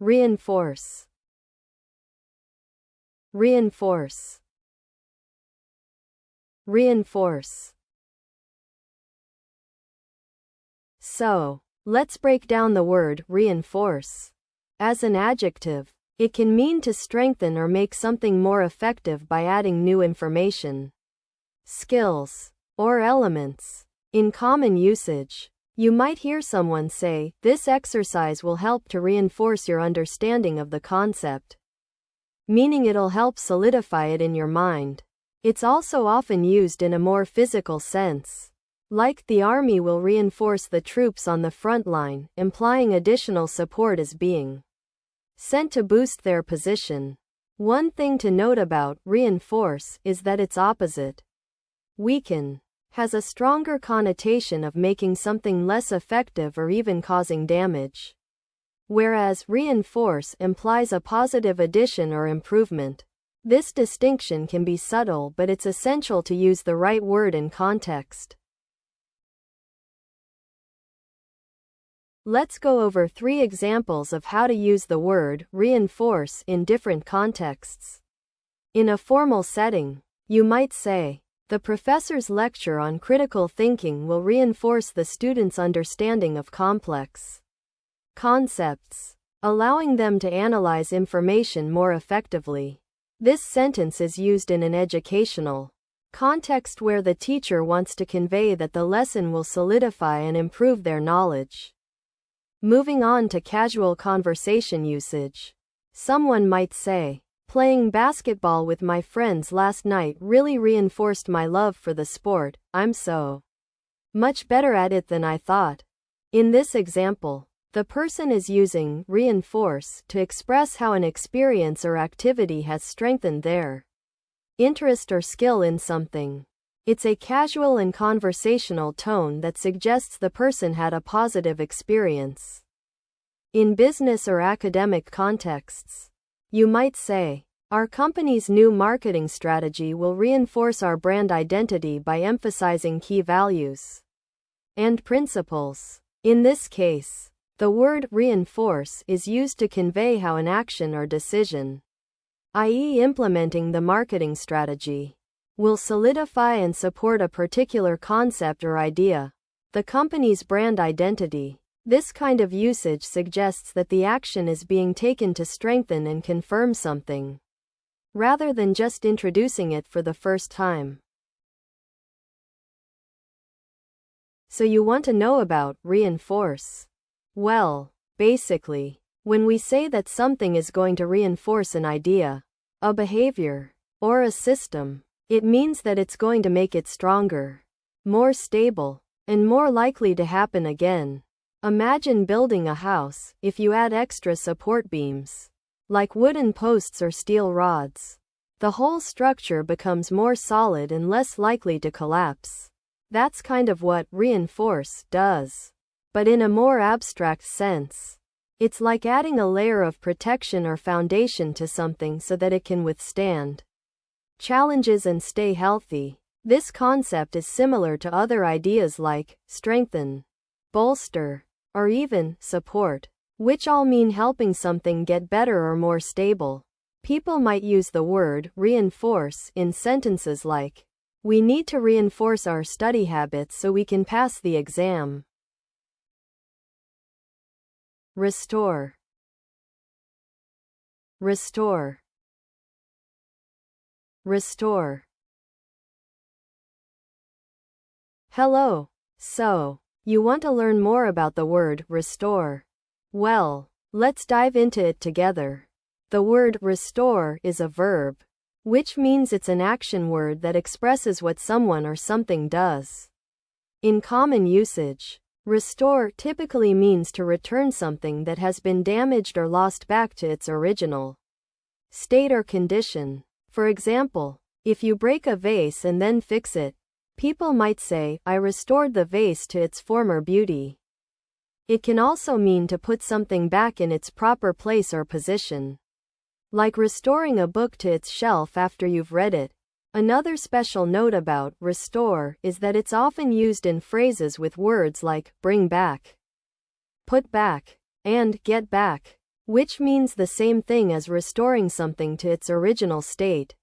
reinforce, reinforce, reinforce. So, let's break down the word reinforce. As an adjective, it can mean to strengthen or make something more effective by adding new information, skills, or elements. In common usage, you might hear someone say, "This exercise will help to reinforce your understanding of the concept," meaning it'll help solidify it in your mind. It's also often used in a more physical sense, like the army will reinforce the troops on the front line, implying additional support is being sent to boost their position. One thing to note about reinforce is that its opposite, weaken, has a stronger connotation of making something less effective or even causing damage, whereas reinforce implies a positive addition or improvement. This distinction can be subtle, but it's essential to use the right word in context. Let's go over 3 examples of how to use the word reinforce in different contexts. In a formal setting, you might say, "The professor's lecture on critical thinking will reinforce the students' understanding of complex concepts, allowing them to analyze information more effectively." This sentence is used in an educational context where the teacher wants to convey that the lesson will solidify and improve their knowledge. Moving on to casual conversation usage. Someone might say, "Playing basketball with my friends last night really reinforced my love for the sport. I'm so much better at it than I thought." In this example, the person is using reinforce to express how an experience or activity has strengthened their interest or skill in something. It's a casual and conversational tone that suggests the person had a positive experience. In business or academic contexts, you might say, "Our company's new marketing strategy will reinforce our brand identity by emphasizing key values and principles." In this case, the word reinforce is used to convey how an action or decision, i.e., implementing the marketing strategy, will solidify and support a particular concept or idea. The company's brand identity. This kind of usage suggests that the action is being taken to strengthen and confirm something, rather than just introducing it for the first time. So you want to know about reinforce? Well, basically, when we say that something is going to reinforce an idea, a behavior, or a system, it means that it's going to make it stronger, more stable, and more likely to happen again. Imagine building a house. If you add extra support beams, like wooden posts or steel rods, the whole structure becomes more solid and less likely to collapse. That's kind of what reinforce does. But in a more abstract sense, it's like adding a layer of protection or foundation to something so that it can withstand challenges and stay healthy. This concept is similar to other ideas like strengthen, bolster, or even support, which all mean helping something get better or more stable. People might use the word reinforce in sentences like, "We need to reinforce our study habits so we can pass the exam." Restore, restore, restore. Hello. So, you want to learn more about the word restore? Well, let's dive into it together. The word restore is a verb, which means it's an action word that expresses what someone or something does. In common usage, restore typically means to return something that has been damaged or lost back to its original state or condition. For example, if you break a vase and then fix it, people might say, "I restored the vase to its former beauty." It can also mean to put something back in its proper place or position, like restoring a book to its shelf after you've read it. Another special note about restore is that it's often used in phrases with words like bring back, put back, and get back. which means the same thing as restoring something to its original state.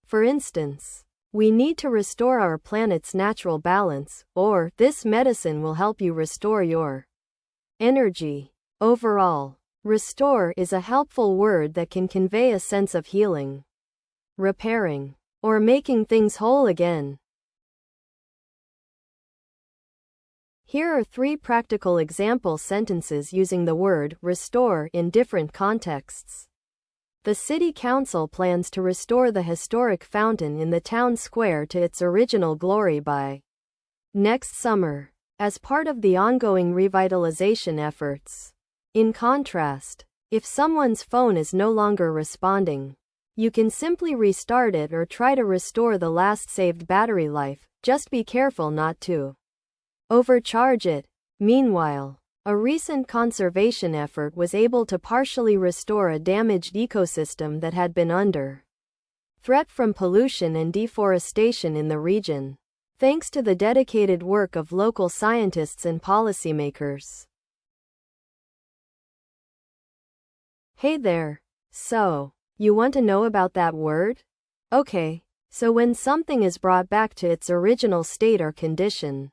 For instance, we need to restore our planet's natural balance, or this medicine will help you restore your energy. Overall, restore is a helpful word that can convey a sense of healing, repairing, or making things whole again. Here are 3 practical example sentences using the word restore in different contexts. The city council plans to restore the historic fountain in the town square to its original glory by next summer, as part of the ongoing revitalization efforts. In contrast, if someone's phone is no longer responding, you can simply restart it or try to restore the last saved battery life. Just be careful not to overcharge it. Meanwhile, a recent conservation effort was able to partially restore a damaged ecosystem that had been under threat from pollution and deforestation in the region, thanks to the dedicated work of local scientists and policymakers. Hey there. So, you want to know about that word? Okay, so when something is brought back to its original state or condition,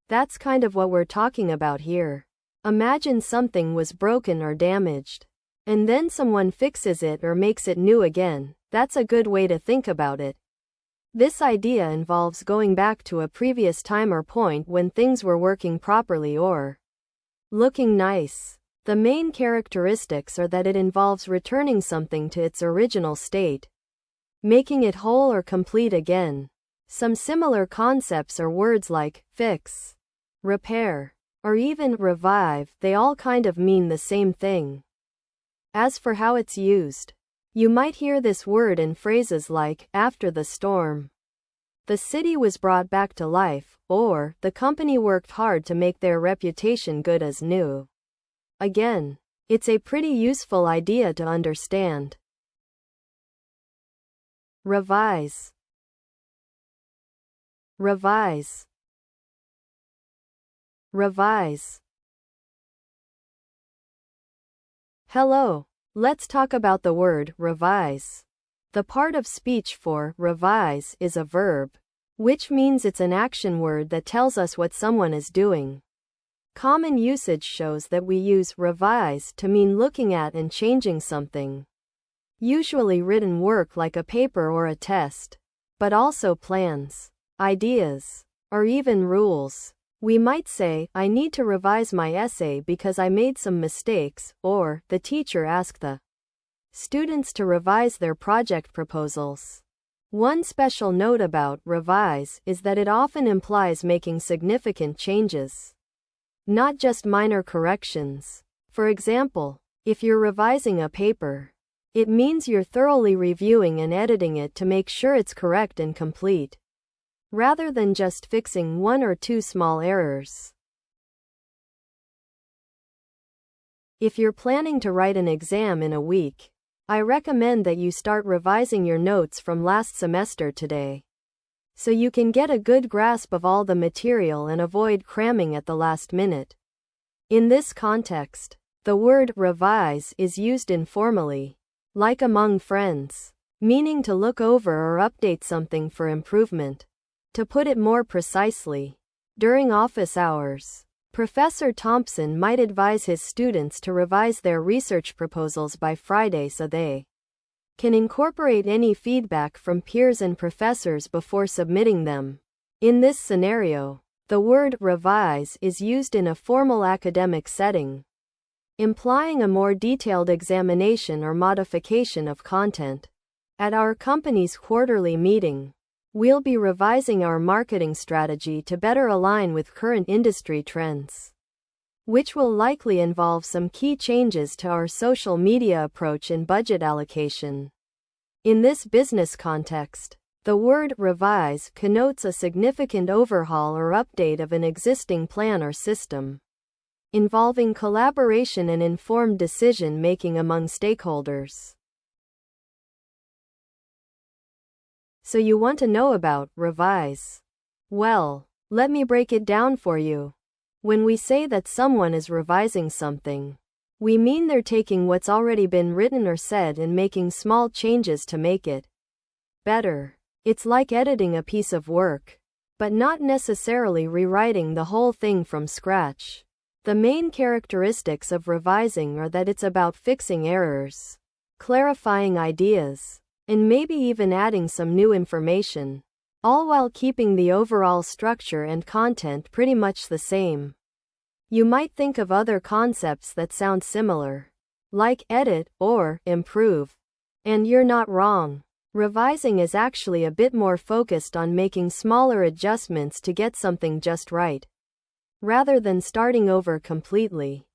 that's kind of what we're talking about here. Imagine something was broken or damaged, and then someone fixes it or makes it new again. That's a good way to think about it. This idea involves going back to a previous time or point when things were working properly or looking nice. The main characteristics are that it involves returning something to its original state, making it whole or complete again. Some similar concepts are words like fix, repair, or even revive. They all kind of mean the same thing. As for how it's used, you might hear this word in phrases like, after the storm, the city was brought back to life, or, the company worked hard to make their reputation good as new. Again, it's a pretty useful idea to understand. Revise. Revise. Revise. Hello. Let's talk about the word revise. The part of speech for revise is a verb, which means it's an action word that tells us what someone is doing. Common usage shows that we use revise to mean looking at and changing something, usually written work like a paper or a test, but also plans, ideas, or even rules. We might say, I need to revise my essay because I made some mistakes, or, the teacher asked the students to revise their project proposals. One special note about revise is that it often implies making significant changes, not just minor corrections. For example, if you're revising a paper, it means you're thoroughly reviewing and editing it to make sure it's correct and complete, rather than just fixing 1 or 2 small errors. If you're planning to write an exam in a week, I recommend that you start revising your notes from last semester today, so you can get a good grasp of all the material and avoid cramming at the last minute. In this context, the word revise is used informally, like among friends, meaning to look over or update something for improvement. To put it more precisely, during office hours, Professor Thompson might advise his students to revise their research proposals by Friday so they can incorporate any feedback from peers and professors before submitting them. In this scenario, the word revise is used in a formal academic setting, implying a more detailed examination or modification of content. At our company's quarterly meeting, we'll be revising our marketing strategy to better align with current industry trends, which will likely involve some key changes to our social media approach and budget allocation. In this business context, the word revise connotes a significant overhaul or update of an existing plan or system, involving collaboration and informed decision-making among stakeholders. So you want to know about revise? Well, let me break it down for you. When we say that someone is revising something, We mean they're taking what's already been written or said and making small changes to make it better. It's like editing a piece of work, but not necessarily rewriting the whole thing from scratch. The main characteristics of revising are that it's about fixing errors, clarifying ideas, and maybe even adding some new information, all while keeping the overall structure and content pretty much the same. You might think of other concepts that sound similar, like edit or improve. And you're not wrong. Revising is actually a bit more focused on making smaller adjustments to get something just right, rather than starting over completely.